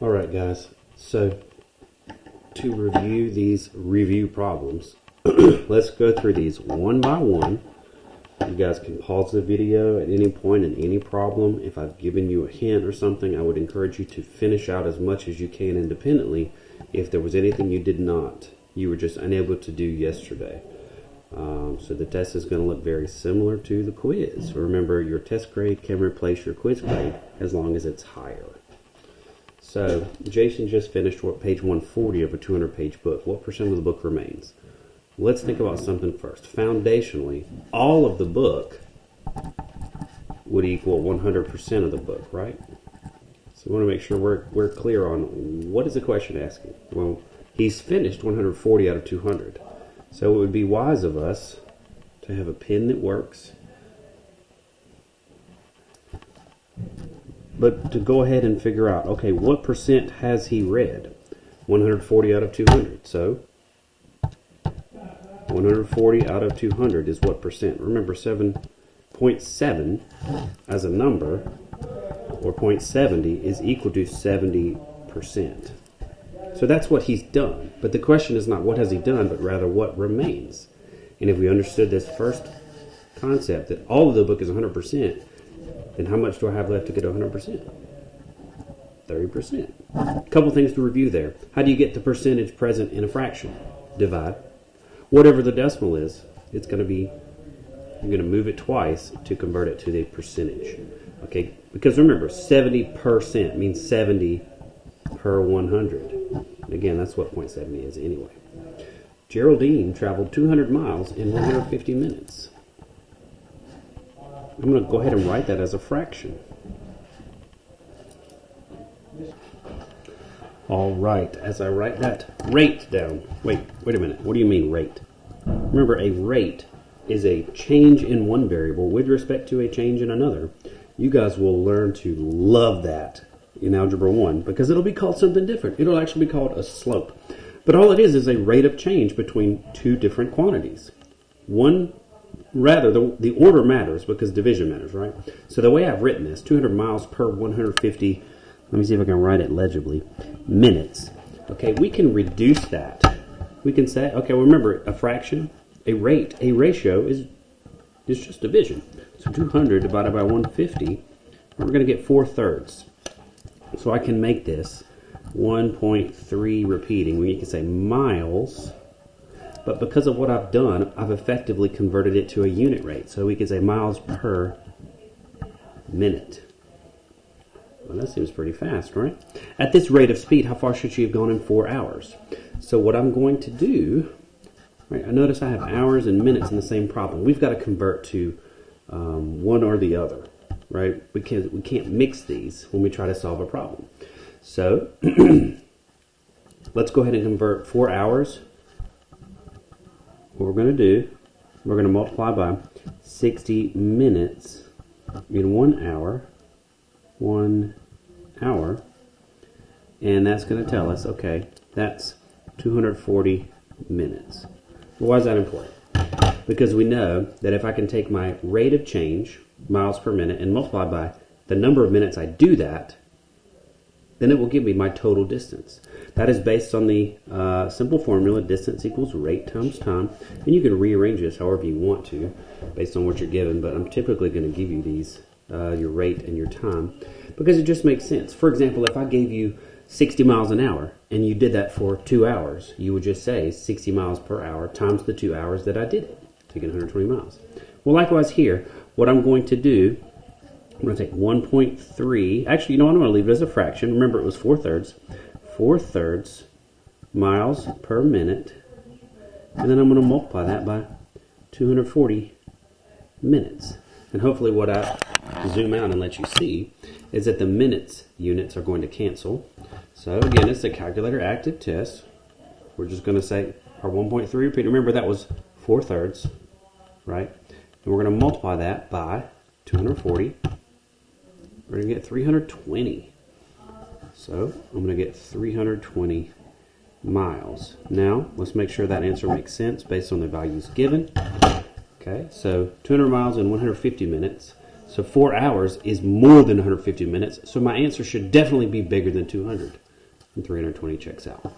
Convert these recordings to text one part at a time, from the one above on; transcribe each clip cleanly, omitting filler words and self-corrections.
Alright guys, so to review these review problems, let's go through these one by one. You guys can pause the video at any point in any problem. If I've given you a hint or something, I would encourage you to finish out as much as you can independently if there was anything you were just unable to do yesterday. So the test is going to look very similar to the quiz. Remember, your test grade can replace your quiz grade as long as it's higher. So Jason just finished page 140 of a 200-page book. What percent of the book remains? Let's think about something first. Foundationally, all of the book would equal 100% of the book, right? So we want to make sure we're clear on what is the question asking. Well, he's finished 140 out of 200. So it would be wise of us to have a pen that works, but to go ahead and figure out, okay, what percent has he read? 140 out of 200. So 140 out of 200 is what percent? Remember, 7.7 as a number, or 0.70, is equal to 70%. So that's what he's done. But the question is not what has he done, but rather what remains. And if we understood this first concept, that all of the book is 100%, then how much do I have left to get to 100%? 30%. A couple things to review there. How do you get the percentage present in a fraction? Divide. Whatever the decimal is, it's going to be, you're going to move it twice to convert it to the percentage. Okay? Because remember, 70% means 70 per 100. Again, that's what 0.70 is anyway. Geraldine traveled 200 miles in 150 minutes. I'm going to go ahead and write that as a fraction. All right, as I write that rate down. Wait a minute. What do you mean rate? Remember, a rate is a change in one variable with respect to a change in another. You guys will learn to love that in Algebra 1 because it'll be called something different. It'll actually be called a slope. But all it is a rate of change between two different quantities. The order matters because division matters, right? So the way I've written this, 200 miles per 150, let me see if I can write it legibly, minutes. Okay, we can reduce that. We can say, okay, well, remember, a fraction, a ratio is just division. So 200 divided by 150, we're going to get 4/3. So I can make this 1.3 repeating. We can say miles, but because of what I've done, I've effectively converted it to a unit rate. So we can say miles per minute. Well, that seems pretty fast, right? At this rate of speed, how far should she have gone in 4 hours? So what I'm going to do, right, I notice I have hours and minutes in the same problem. We've got to convert to one or the other, right? We can't mix these when we try to solve a problem. So let's go ahead and convert 4 hours. What we're going to do, we're going to multiply by 60 minutes in 1 hour. 1 hour, and that's going to tell us, okay, that's 240 minutes. Well, why is that important? Because we know that if I can take my rate of change, miles per minute, and multiply by the number of minutes I do that, then it will give me my total distance. That is based on the simple formula, distance equals rate times time, and you can rearrange this however you want to based on what you're given, but I'm typically going to give you these your rate and your time, because it just makes sense. For example, if I gave you 60 miles an hour and you did that for 2 hours, you would just say 60 miles per hour times the 2 hours that I did it, to get 120 miles. Well, likewise here, what I'm going to do, I'm going to take 1.3, actually, you know what, I'm going to leave it as a fraction. Remember, it was 4/3. 4/3 miles per minute, and then I'm going to multiply that by 240 minutes. And hopefully what I zoom out and let you see is that the minutes units are going to cancel. So again, it's a calculator active test. We're just going to say our 1.3 repeat. Remember, that was 4/3, right? And we're going to multiply that by 240. We're going to get 320. So I'm going to get 320 miles. Now, let's make sure that answer makes sense based on the values given. Okay, so 200 miles in 150 minutes. So 4 hours is more than 150 minutes. So my answer should definitely be bigger than 200. And 320 checks out.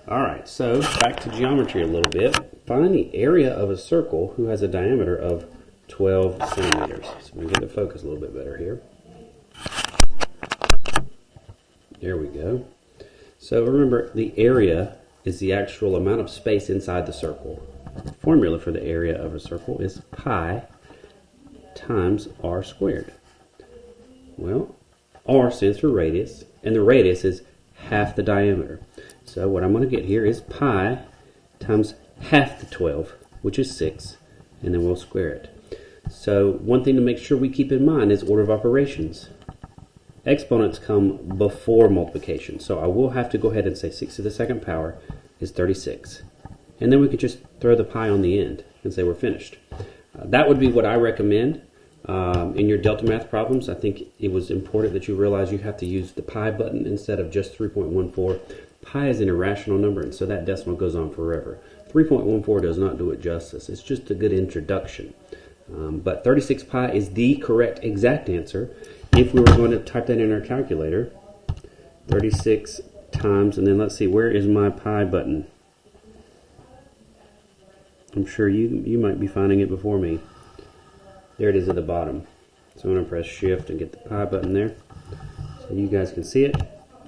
All right, so back to geometry a little bit. Find the area of a circle who has a diameter of 12 centimeters. So we get the focus a little bit better here. There we go. So remember, the area is the actual amount of space inside the circle. The formula for the area of a circle is pi times r squared. Well, r stands for radius, and the radius is half the diameter. So what I'm going to get here is pi times half the 12, which is 6, and then we'll square it. So one thing to make sure we keep in mind is order of operations. Exponents come before multiplication, so I will have to go ahead and say 6 to the second power is 36. And then we could just throw the pi on the end and say we're finished. That would be what I recommend in your delta math problems. I think it was important that you realize you have to use the pi button instead of just 3.14. Pi is an irrational number, and so that decimal goes on forever. 3.14 does not do it justice. It's just a good introduction. But 36 pi is the correct exact answer. If we were going to type that in our calculator, 36 times, and then let's see, where is my pi button? I'm sure you might be finding it before me. There it is at the bottom. So I'm going to press shift and get the pi button there. So you guys can see it.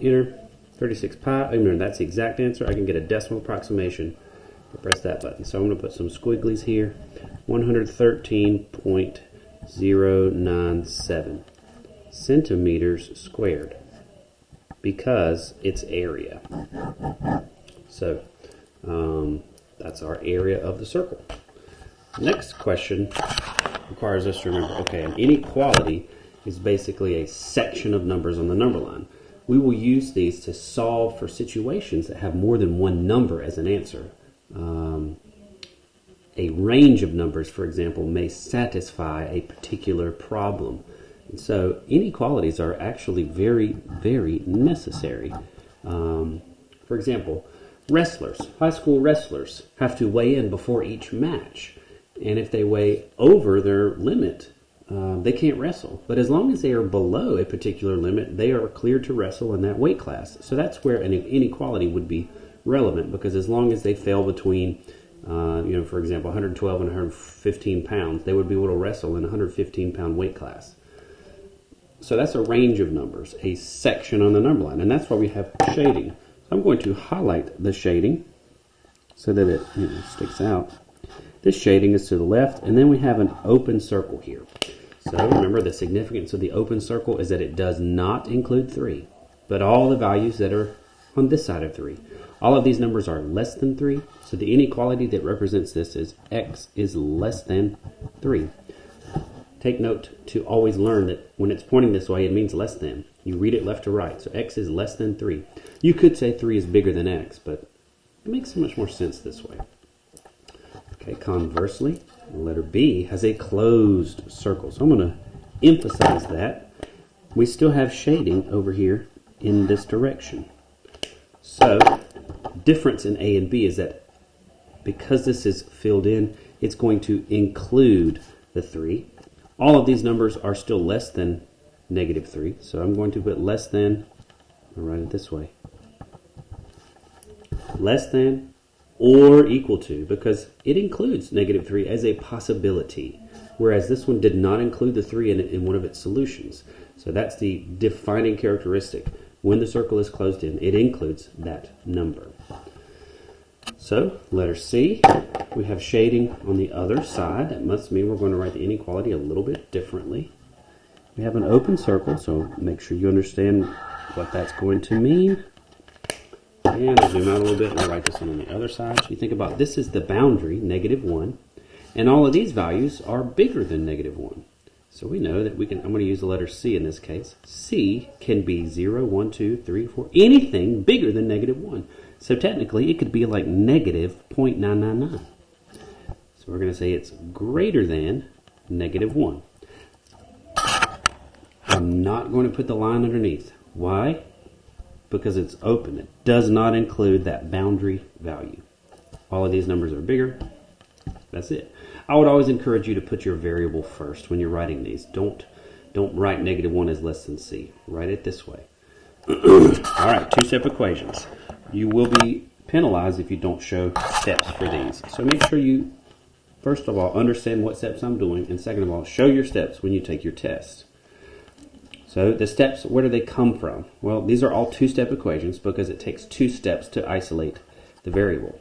Enter 36 pi. Remember, that's the exact answer. I can get a decimal approximation. Press that button. So I'm going to put some squigglies here. 113.097 centimeters squared, because it's area. So that's our area of the circle. Next question requires us to remember, okay, an inequality is basically a section of numbers on the number line. We will use these to solve for situations that have more than one number as an answer. A range of numbers, for example, may satisfy a particular problem. And so inequalities are actually very, very necessary. For example, wrestlers, high school wrestlers, have to weigh in before each match. And if they weigh over their limit, they can't wrestle. But as long as they are below a particular limit, they are cleared to wrestle in that weight class. So that's where an inequality would be relevant, because as long as they fell between, for example, 112 and 115 pounds, they would be able to wrestle in a 115-pound weight class. So that's a range of numbers, a section on the number line, and that's why we have shading. So I'm going to highlight the shading so that it sticks out. This shading is to the left, and then we have an open circle here. So remember, the significance of the open circle is that it does not include 3, but all the values that are on this side of 3. All of these numbers are less than 3, so the inequality that represents this is x is less than 3. Take note to always learn that when it's pointing this way, it means less than. You read it left to right, so x is less than 3. You could say 3 is bigger than x, but it makes so much more sense this way. Okay, conversely, letter B has a closed circle. So I'm going to emphasize that. We still have shading over here in this direction. So, difference in A and B is that because this is filled in, it's going to include the 3. All of these numbers are still less than -3, so I'm going to put less than, I'll write it this way, less than or equal to, because it includes -3 as a possibility, whereas this one did not include the 3 in one of its solutions. So that's the defining characteristic. When the circle is closed in, it includes that number. So, letter C, we have shading on the other side. That must mean we're going to write the inequality a little bit differently. We have an open circle, so make sure you understand what that's going to mean. And I'll zoom out a little bit and I'll write this one on the other side. So you think about this is the boundary, -1, and all of these values are bigger than -1. So we know that I'm going to use the letter C in this case. C can be 0, 1, 2, 3, 4, anything bigger than -1. So technically it could be like -0.999. So we're going to say it's greater than -1. I'm not going to put the line underneath. Why? Because it's open. It does not include that boundary value. All of these numbers are bigger. That's it. I would always encourage you to put your variable first when you're writing these. Don't write -1 as less than C. Write it this way. All right, two-step equations. You will be penalized if you don't show steps for these. So make sure you, first of all, understand what steps I'm doing, and second of all, show your steps when you take your test. So the steps, where do they come from? Well, these are all two-step equations because it takes 2 steps to isolate the variable.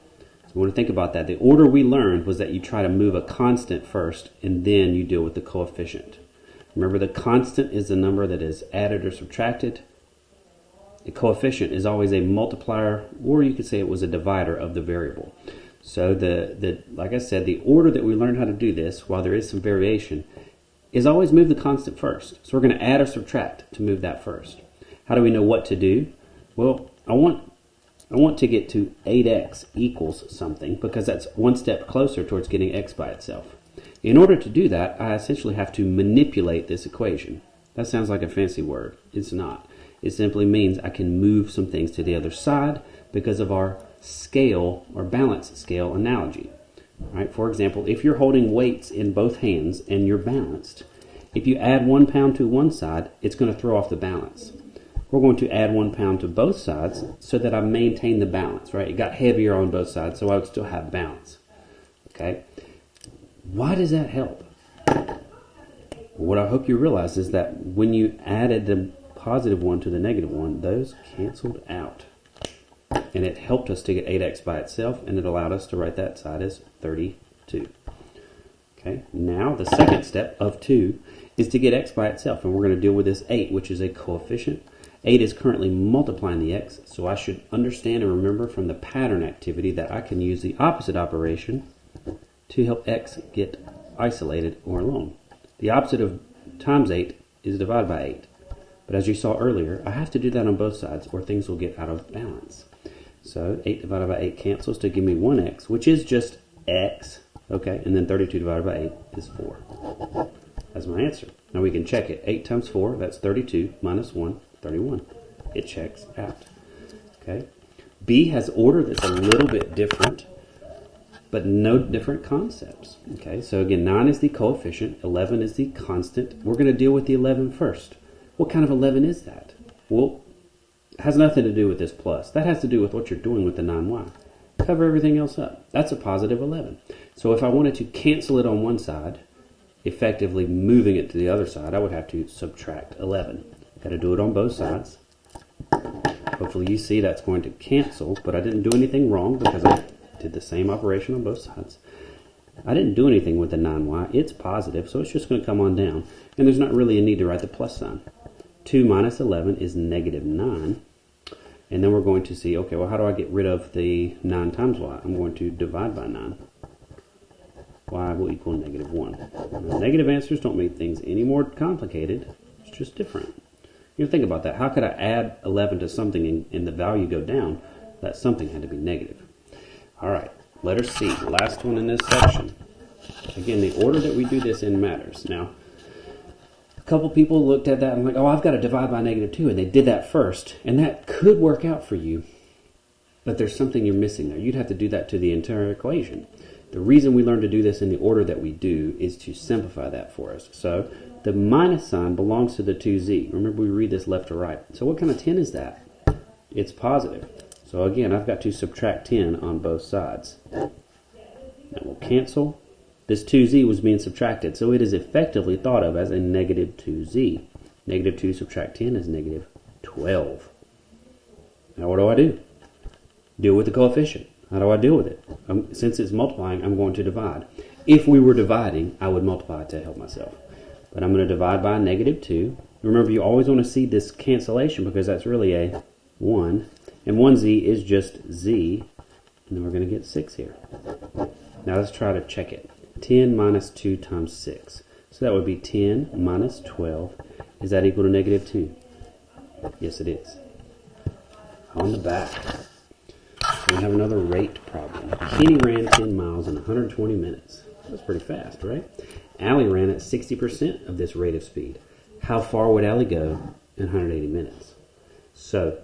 So we want to think about that. The order we learned was that you try to move a constant first, and then you deal with the coefficient. Remember, the constant is the number that is added or subtracted. The coefficient is always a multiplier, or you could say it was a divider of the variable. So like I said, the order that we learned how to do this, while there is some variation, is always move the constant first. So we're going to add or subtract to move that first. How do we know what to do? Well, I want to get to 8x equals something because that's one step closer towards getting x by itself. In order to do that, I essentially have to manipulate this equation. That sounds like a fancy word. It's not. It simply means I can move some things to the other side because of our scale or balance scale analogy. Right? For example, if you're holding weights in both hands and you're balanced, if you add 1 pound to one side, it's going to throw off the balance. We're going to add 1 pound to both sides so that I maintain the balance, right? It got heavier on both sides, so I would still have balance. Okay? Why does that help? What I hope you realize is that when you added the positive 1 to the negative 1, those canceled out. And it helped us to get 8x by itself, and it allowed us to write that side as 32. Okay, now the second step of 2 is to get x by itself, and we're going to deal with this 8, which is a coefficient. 8 is currently multiplying the x, so I should understand and remember from the pattern activity that I can use the opposite operation to help x get isolated or alone. The opposite of times 8 is divided by 8. But as you saw earlier, I have to do that on both sides or things will get out of balance. So 8 divided by 8 cancels to give me 1x, which is just x. Okay, and then 32 divided by 8 is 4. That's my answer. Now we can check it. 8 times 4, that's 32, minus 1, 31. It checks out. Okay. B has order that's a little bit different, but no different concepts. Okay, so again, 9 is the coefficient, 11 is the constant. We're going to deal with the 11 first. What kind of 11 is that? Well, it has nothing to do with this plus. That has to do with what you're doing with the 9y. Cover everything else up. That's a positive 11. So if I wanted to cancel it on one side, effectively moving it to the other side, I would have to subtract 11. Got to do it on both sides. Hopefully you see that's going to cancel, but I didn't do anything wrong because I did the same operation on both sides. I didn't do anything with the 9y. It's positive, so it's just going to come on down. And there's not really a need to write the plus sign. 2 minus 11 is negative 9. And then we're going to see, okay, well, how do I get rid of the 9 times y? I'm going to divide by 9. Y will equal negative 1. Now, negative answers don't make things any more complicated. It's just different. You know, think about that. How could I add 11 to something and the value go down? That something had to be negative. All right, letter C, last one in this section. Again, the order that we do this in matters. Now, a couple people looked at that and like, oh, I've got to divide by negative 2, and they did that first. And that could work out for you, but there's something you're missing there. You'd have to do that to the entire equation. The reason we learn to do this in the order that we do is to simplify that for us. So the minus sign belongs to the 2z. Remember, we read this left to right. So what kind of 10 is that? It's positive. So again, I've got to subtract 10 on both sides. Now we'll cancel. This 2z was being subtracted, so it is effectively thought of as a negative 2z. Negative 2 subtract 10 is negative 12. Now what do I do? Deal with the coefficient. How do I deal with it? Since it's multiplying, I'm going to divide. If we were dividing, I would multiply to help myself. But I'm going to divide by negative 2. Remember, you always want to see this cancellation because that's really a 1. And 1z is just z. And then we're going to get 6 here. Now let's try to check it. 10 minus 2 times 6. So that would be 10 minus 12. Is that equal to negative 2? Yes, it is. On the back, we have another rate problem. Kenny ran 10 miles in 120 minutes. That's pretty fast, right? Allie ran at 60% of this rate of speed. How far would Allie go in 180 minutes? So,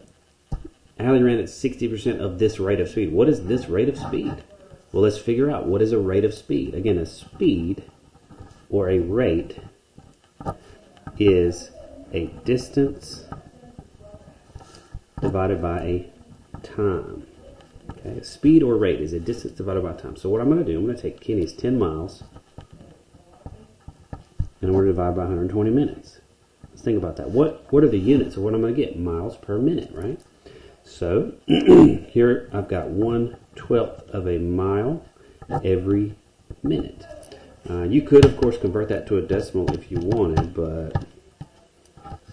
Allie ran at 60% of this rate of speed. What is this rate of speed? Well, let's figure out what is a rate of speed. Again, a speed or a rate is a distance divided by a time. Okay, speed or rate is a distance divided by time. So what I'm going to do, I'm going to take Kenny's 10 miles and I'm going to divide by 120 minutes. Let's think about that. What are the units of what I'm going to get? Miles per minute, right? So here I've got 1/12 of a mile every minute. You could, of course, convert that to a decimal if you wanted, but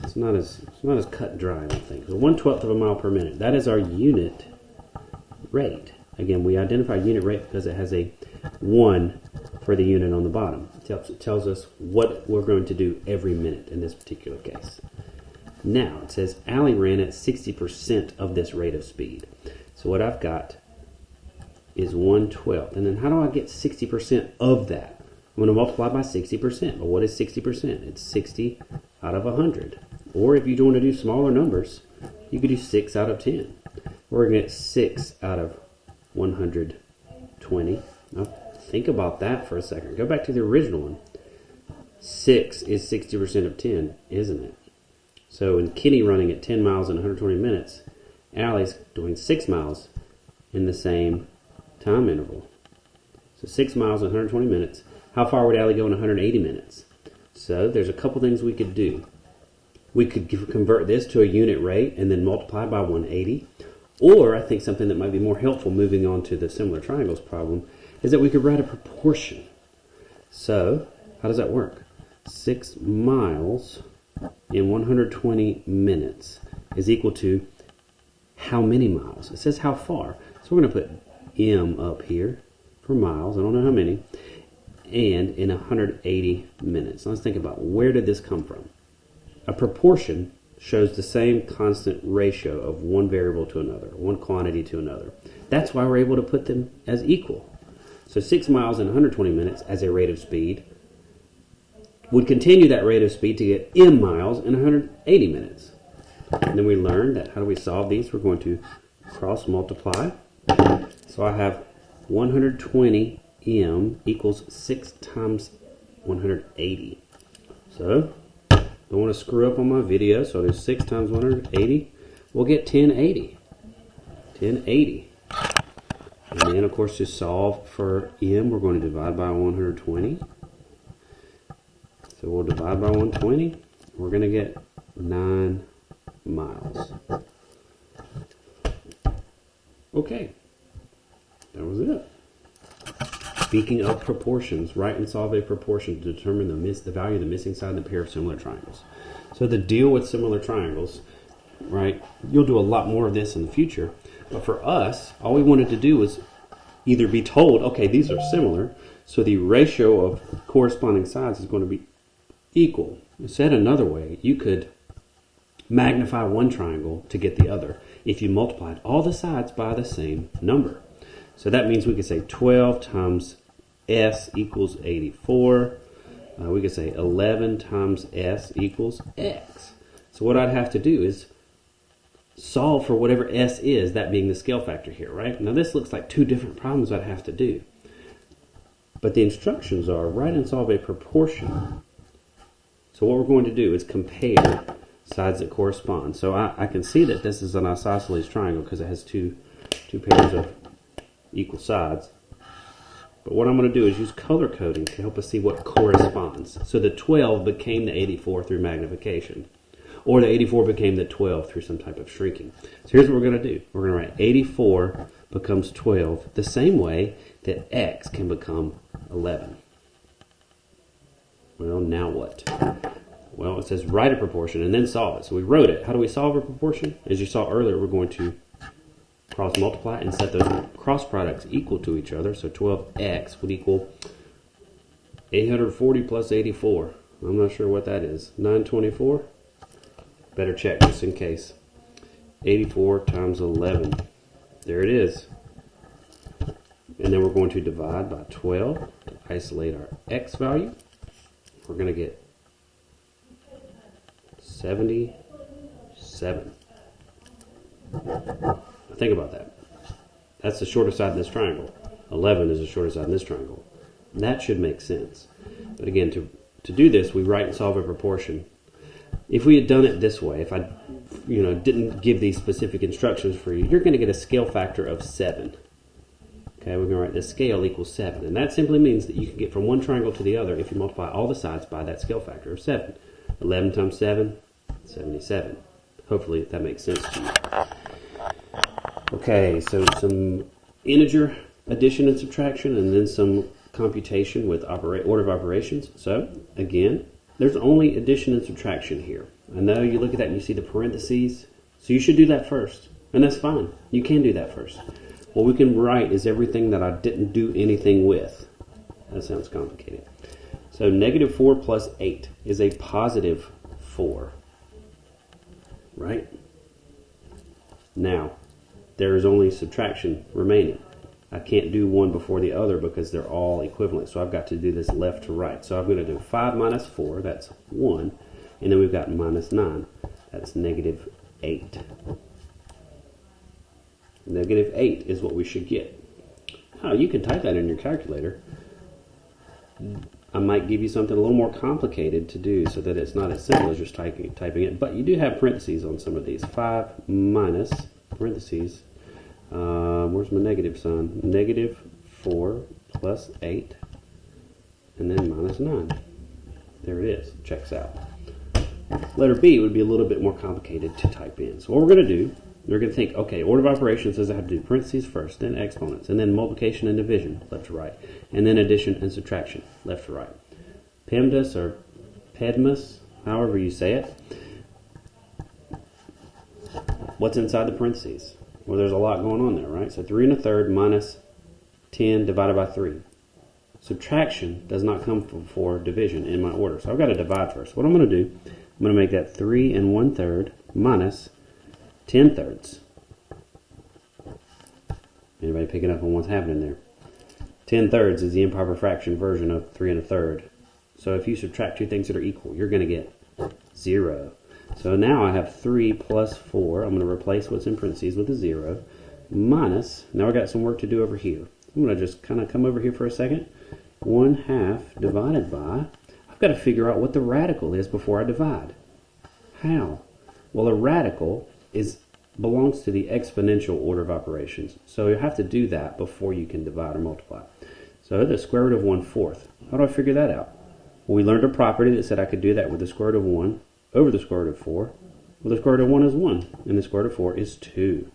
it's not as cut and dry, I don't think. So 1/12 of a mile per minute. That is our unit rate. Again, we identify unit rate because it has a 1 for the unit on the bottom. It tells us what we're going to do every minute in this particular case. Now, it says Allie ran at 60% of this rate of speed. So what I've got is 1/12. And then how do I get 60% of that? I'm going to multiply by 60%. But what is 60%? It's 60 out of 100. Or if you want to do smaller numbers, you could do 6 out of 10. We're going to get 6 out of 120. Now, think about that for a second. Go back to the original one. 6 is 60% of 10, isn't it? So in Kenny running at 10 miles in 120 minutes, Allie's doing 6 miles in the same time interval. So 6 miles in 120 minutes. How far would Allie go in 180 minutes? So there's a couple things we could do. We could convert this to a unit rate and then multiply by 180. Or I think something that might be more helpful moving on to the similar triangles problem is that we could write a proportion. So how does that work? 6 miles in 120 minutes is equal to how many miles? It says how far. So we're going to put M up here for miles. I don't know how many. And in 180 minutes. Let's think about where did this come from? A proportion shows the same constant ratio of one variable to another, one quantity to another. That's why we're able to put them as equal. So 6 miles in 120 minutes as a rate of speed would continue that rate of speed to get M miles in 180 minutes. And then we learned that how do we solve these? We're going to cross multiply. So I have 120 M equals 6 times 180. So don't want to screw up on my video, so there's 6 times 180. We'll get 1080. 1080. And then, of course, to solve for M, we're going to divide by 120. So we'll divide by 120. We're going to get 9 miles. Okay. That was it. Speaking of proportions, write and solve a proportion to determine the value of the missing side in a pair of similar triangles. So the deal with similar triangles, right, you'll do a lot more of this in the future. But for us, all we wanted to do was either be told, okay, these are similar, so the ratio of corresponding sides is going to be equal. Said another way, you could magnify one triangle to get the other if you multiplied all the sides by the same number. So that means we could say 12 times S equals 84. We could say 11 times S equals X. So what I'd have to do is solve for whatever S is, that being the scale factor here, right? Now this looks like two different problems I'd have to do. But the instructions are write and solve a proportion. So what we're going to do is compare sides that correspond. So I can see that this is an isosceles triangle because it has two pairs of equal sides. But what I'm going to do is use color coding to help us see what corresponds. So the 12 became the 84 through magnification. Or the 84 became the 12 through some type of shrinking. So here's what we're going to do. We're going to write 84 becomes 12 the same way that X can become 11. Well, now what? Well, it says write a proportion and then solve it. So we wrote it. How do we solve a proportion? As you saw earlier, we're going to cross multiply and set those cross products equal to each other. So 12x would equal 840 plus 84. I'm not sure what that is. 924? Better check just in case. 84 times 11. There it is. And then we're going to divide by 12 to isolate our x value. We're going to get 77. Think about that. That's the shortest side in this triangle. 11 is the shortest side in this triangle. That should make sense. But again, to do this, we write and solve a proportion. if we had done it this way, if I didn't give these specific instructions for you, you're going to get a scale factor of 7. Okay, we're going to write the scale equals 7. And that simply means that you can get from one triangle to the other if you multiply all the sides by that scale factor of 7. 11 times 7, 77. Hopefully that makes sense to you. Okay, so some integer addition and subtraction, and then some computation with order of operations. So, again, there's only addition and subtraction here. I know you look at that and you see the parentheses, so you should do that first. And that's fine. You can do that first. What we can write is everything that I didn't do anything with. That sounds complicated. So negative 4 plus 8 is a positive 4. Right? Now, there is only subtraction remaining. I can't do one before the other because they're all equivalent. So I've got to do this left to right. So I'm going to do 5 minus 4, that's 1. And then we've got minus 9, that's negative 8. Negative 8 is what we should get. Oh, you can type that in your calculator. I might give you something a little more complicated to do so that it's not as simple as just typing it. But you do have parentheses on some of these. 5 minus, parentheses, where's my negative sign? Negative 4 plus 8, and then minus 9. There it is. Checks out. Letter B would be a little bit more complicated to type in. So what we're going to do, we're going to think, okay, order of operations says I have to do parentheses first, then exponents, and then multiplication and division, left to right, and then addition and subtraction, left to right. PEMDAS or PEDMAS, however you say it. What's inside the parentheses? Well, there's a lot going on there, right? So 3 1/3 minus 10 divided by 3. Subtraction does not come before division in my order. So I've got to divide first. What I'm going to do, I'm going to make that 3 1/3 minus 10/3. Anybody picking up on what's happening there? 10/3 is the improper fraction version of 3 1/3. So if you subtract two things that are equal, you're going to get 0. So now I have 3 plus 4. I'm going to replace what's in parentheses with a 0. Minus, now I've got some work to do over here. I'm going to just kind of come over here for a second. 1/2 divided by, I've got to figure out what the radical is before I divide. How? Well, a radical belongs to the exponential order of operations. So you have to do that before you can divide or multiply. So the square root of 1/4. How do I figure that out? Well, we learned a property that said I could do that with the square root of 1 over the square root of 4. Well, the square root of 1 is 1, and the square root of 4 is 2.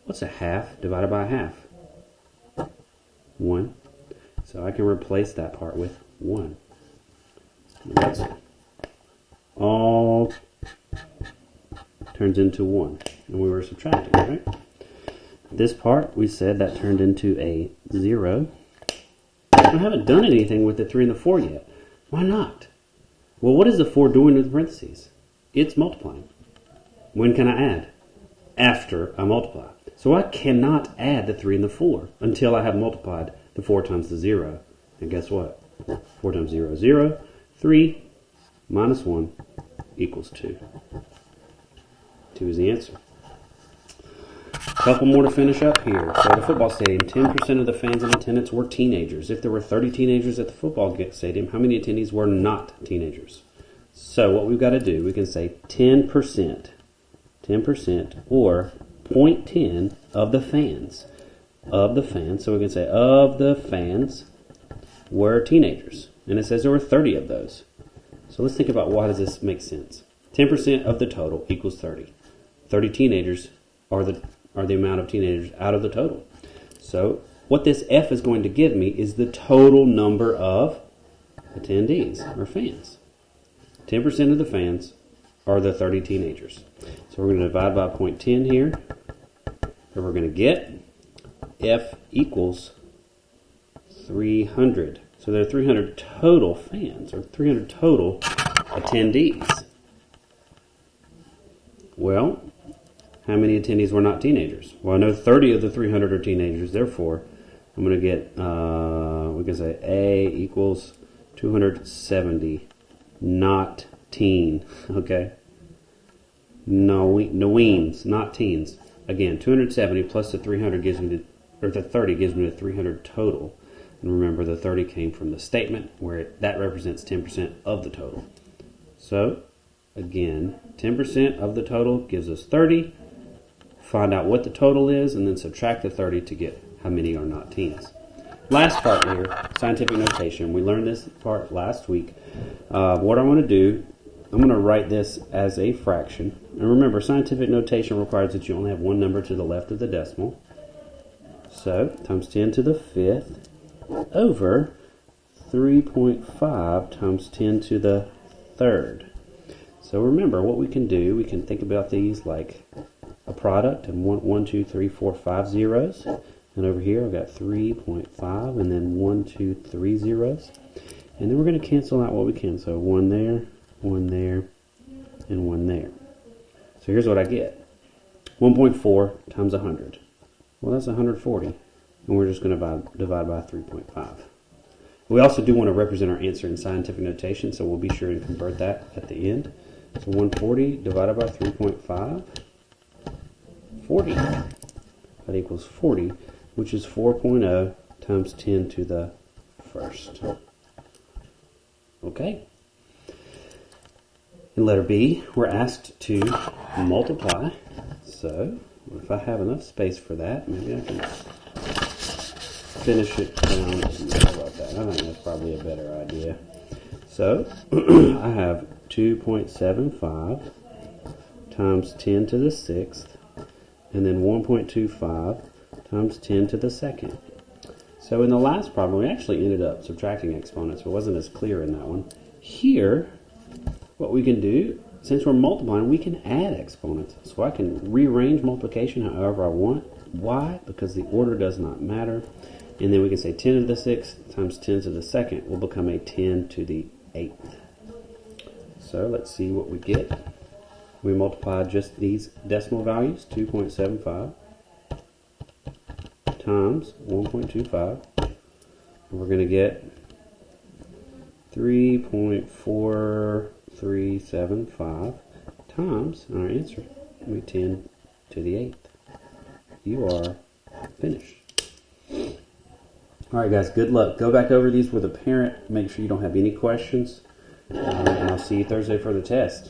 What's a half divided by a half? 1. So I can replace that part with 1. That's all turns into 1. And we were subtracting, right? This part, we said that turned into a 0. I haven't done anything with the 3 and the 4 yet. Why not? Well, what is the 4 doing with the parentheses? It's multiplying. When can I add? After I multiply. So I cannot add the 3 and the 4 until I have multiplied the 4 times the 0. And guess what? 4 times 0 is 0. 3 minus 1 equals 2. 2 is the answer. A couple more to finish up here. So at a football stadium, 10% of the fans in attendance were teenagers. If there were 30 teenagers at the football stadium, how many attendees were not teenagers? So what we've got to do, we can say 10%. 10% or 0.10 of the fans. Of the fans. So we can say of the fans were teenagers. And it says there were 30 of those. So let's think about why does this make sense. 10% of the total equals 30. 30 teenagers are the amount of teenagers out of the total. So what this F is going to give me is the total number of attendees or fans. 10% of the fans are the 30 teenagers. So we're going to divide by 0.10 here. And we're going to get F equals 300. So there are 300 total fans or 300 total attendees. Well, how many attendees were not teenagers? Well, I know 30 of the 300 are teenagers. Therefore, I'm going to get, we can say A equals 270 not teen. Okay? No, weens, not teens. Again, 270 plus the 300 gives me the 30 gives me the 300 total. And remember, the 30 came from the statement where that represents 10% of the total. So, again. 10% of the total gives us 30. Find out what the total is, and then subtract the 30 to get how many are not 10s. Last part here, scientific notation. We learned this part last week. What I want to do, I'm going to write this as a fraction. And remember, scientific notation requires that you only have one number to the left of the decimal. So, times 10 to the 5th over 3.5 times 10 to the 3rd. So remember, what we can do, we can think about these like a product and 1, 2, 3, 4, 5 zeros. And over here I've got 3.5 and then 1, 2, 3 zeros. And then we're going to cancel out what we can. So 1 there, and 1 there. So here's what I get. 1.4 times 100. Well, that's 140. And we're just going to divide by 3.5. We also do want to represent our answer in scientific notation, so we'll be sure to convert that at the end. So 140 divided by 3.5, 40. That equals 40, which is 4.0 times 10 to the 1st. Okay. In letter B, we're asked to multiply. So, if I have enough space for that, maybe I can finish it down. How about that? I think that's probably a better idea. So, I have 2.75 times 10 to the 6th, and then 1.25 times 10 to the 2nd. So in the last problem, we actually ended up subtracting exponents. It wasn't as clear in that one. Here, what we can do, since we're multiplying, we can add exponents. So I can rearrange multiplication however I want. Why? Because the order does not matter. And then we can say 10 to the 6th times 10 to the 2nd will become a 10 to the 8th. So let's see what we get. We multiply just these decimal values, 2.75 times 1.25. We're going to get 3.4375 times, and our answer will be 10 to the 8th. You are finished. Alright guys, good luck. Go back over these with a parent. Make sure you don't have any questions. And I'll see you Thursday for the test.